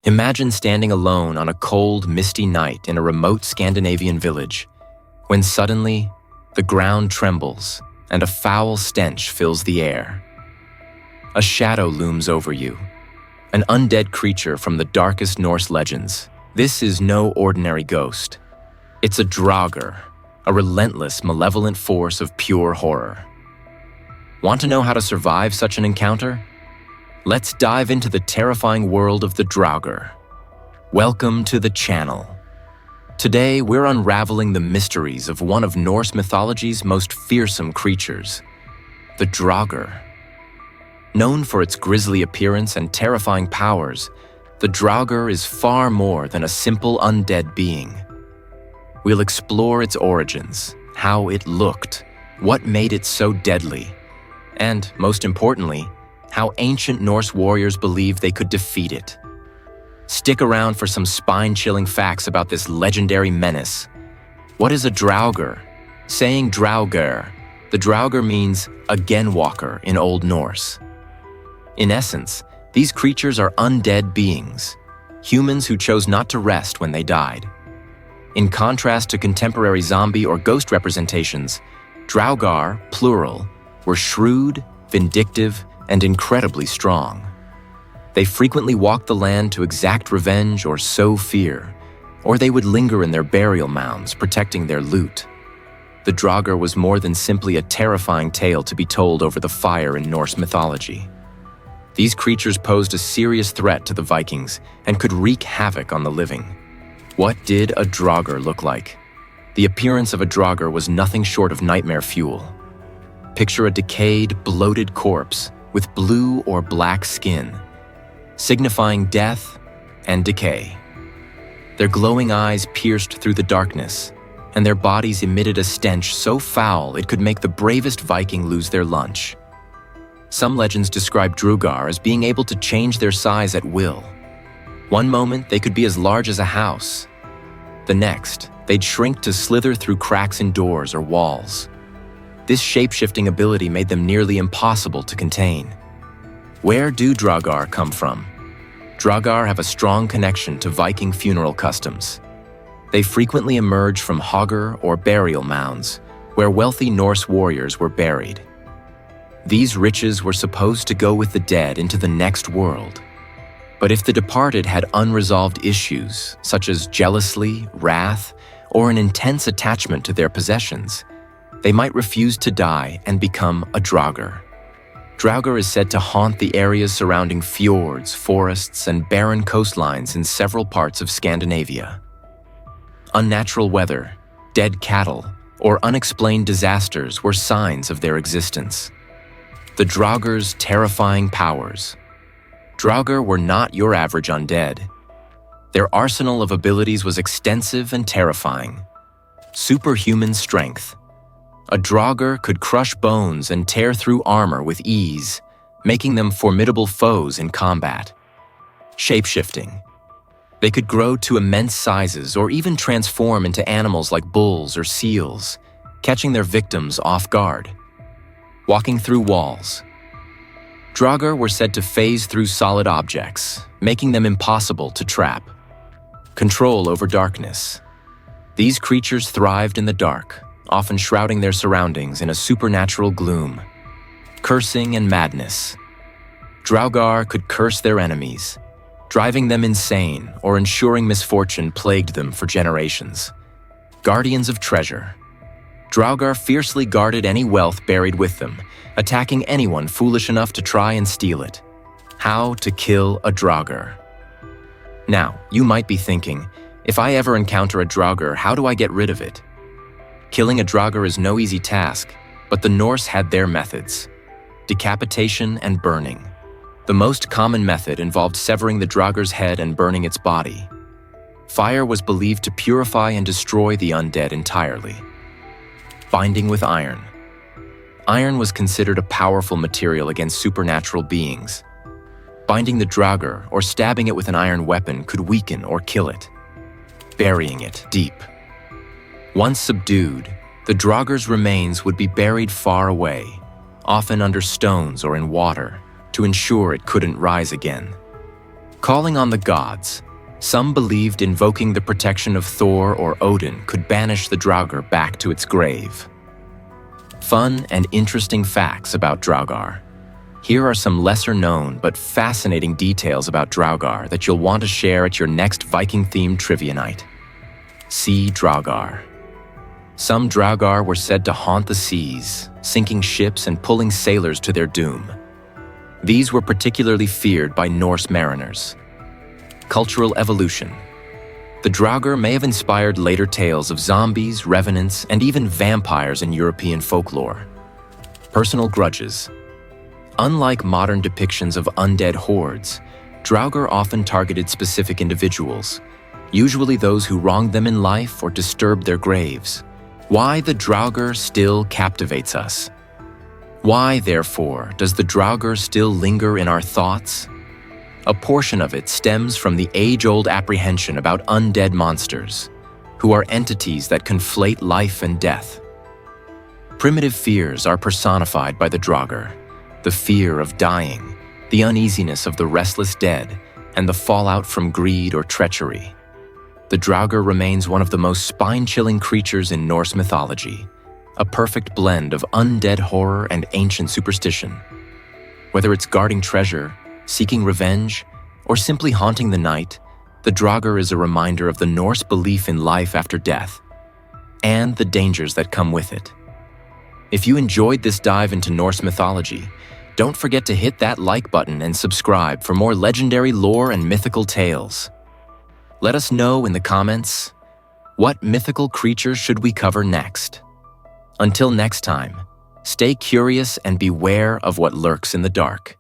Imagine standing alone on a cold, misty night in a remote Scandinavian village, when suddenly the ground trembles and a foul stench fills the air. A shadow looms over you, an undead creature from the darkest Norse legends. This is no ordinary ghost. It's a Draugr, a relentless, malevolent force of pure horror. Want to know how to survive such an encounter? Let's dive into the terrifying world of the Draugr. Welcome to the channel. Today, we're unraveling the mysteries of one of Norse mythology's most fearsome creatures, the Draugr. Known for its grisly appearance and terrifying powers, the Draugr is far more than a simple undead being. We'll explore its origins, how it looked, what made it so deadly, and, most importantly, how ancient Norse warriors believed they could defeat it. Stick around for some spine-chilling facts about this legendary menace. What is a Draugr? Saying Draugr, the Draugr means again walker in Old Norse. In essence, these creatures are undead beings, humans who chose not to rest when they died. In contrast to contemporary zombie or ghost representations, Draugr, plural, were shrewd, vindictive, and incredibly strong. They frequently walked the land to exact revenge or sow fear, or they would linger in their burial mounds, protecting their loot. The Draugr was more than simply a terrifying tale to be told over the fire in Norse mythology. These creatures posed a serious threat to the Vikings and could wreak havoc on the living. What did a Draugr look like? The appearance of a Draugr was nothing short of nightmare fuel. Picture a decayed, bloated corpse with blue or black skin, signifying death and decay. Their glowing eyes pierced through the darkness, and their bodies emitted a stench so foul it could make the bravest Viking lose their lunch. Some legends describe Draugr as being able to change their size at will. One moment, they could be as large as a house. The next, they'd shrink to slither through cracks in doors or walls. This shape-shifting ability made them nearly impossible to contain. Where do Draugr come from? Draugr have a strong connection to Viking funeral customs. They frequently emerge from hogger or burial mounds, where wealthy Norse warriors were buried. These riches were supposed to go with the dead into the next world. But if the departed had unresolved issues, such as jealousy, wrath, or an intense attachment to their possessions, they might refuse to die and become a Draugr. Draugr is said to haunt the areas surrounding fjords, forests, and barren coastlines in several parts of Scandinavia. Unnatural weather, dead cattle, or unexplained disasters were signs of their existence. The Draugr's terrifying powers. Draugr were not your average undead. Their arsenal of abilities was extensive and terrifying. Superhuman strength. A Draugr could crush bones and tear through armor with ease, making them formidable foes in combat. Shape-shifting. They could grow to immense sizes or even transform into animals like bulls or seals, catching their victims off guard. Walking through walls. Draugr were said to phase through solid objects, making them impossible to trap. Control over darkness. These creatures thrived in the dark, often shrouding their surroundings in a supernatural gloom. Cursing and madness. Draugr could curse their enemies, driving them insane or ensuring misfortune plagued them for generations. Guardians of treasure. Draugr fiercely guarded any wealth buried with them, attacking anyone foolish enough to try and steal it. How to kill a Draugr. Now, you might be thinking, if I ever encounter a Draugr, how do I get rid of it? Killing a Draugr is no easy task, but the Norse had their methods. Decapitation and burning. The most common method involved severing the Draugr's head and burning its body. Fire was believed to purify and destroy the undead entirely. Binding with iron. Iron was considered a powerful material against supernatural beings. Binding the Draugr or stabbing it with an iron weapon could weaken or kill it. Burying it deep. Once subdued, the Draugr's remains would be buried far away, often under stones or in water, to ensure it couldn't rise again. Calling on the gods, some believed invoking the protection of Thor or Odin could banish the Draugr back to its grave. Fun and interesting facts about Draugr. Here are some lesser-known but fascinating details about Draugr that you'll want to share at your next Viking-themed trivia night. Sea Draugr. Some Draugr were said to haunt the seas, sinking ships and pulling sailors to their doom. These were particularly feared by Norse mariners. Cultural evolution. The Draugr may have inspired later tales of zombies, revenants, and even vampires in European folklore. Personal grudges. Unlike modern depictions of undead hordes, Draugr often targeted specific individuals, usually those who wronged them in life or disturbed their graves. Why the Draugr still captivates us. Why, therefore, does the Draugr still linger in our thoughts? A portion of it stems from the age-old apprehension about undead monsters, who are entities that conflate life and death. Primitive fears are personified by the Draugr, the fear of dying, the uneasiness of the restless dead, and the fallout from greed or treachery. The Draugr remains one of the most spine-chilling creatures in Norse mythology, a perfect blend of undead horror and ancient superstition. Whether it's guarding treasure, seeking revenge, or simply haunting the night, the Draugr is a reminder of the Norse belief in life after death, and the dangers that come with it. If you enjoyed this dive into Norse mythology, don't forget to hit that like button and subscribe for more legendary lore and mythical tales. Let us know in the comments, what mythical creatures should we cover next? Until next time, stay curious and beware of what lurks in the dark.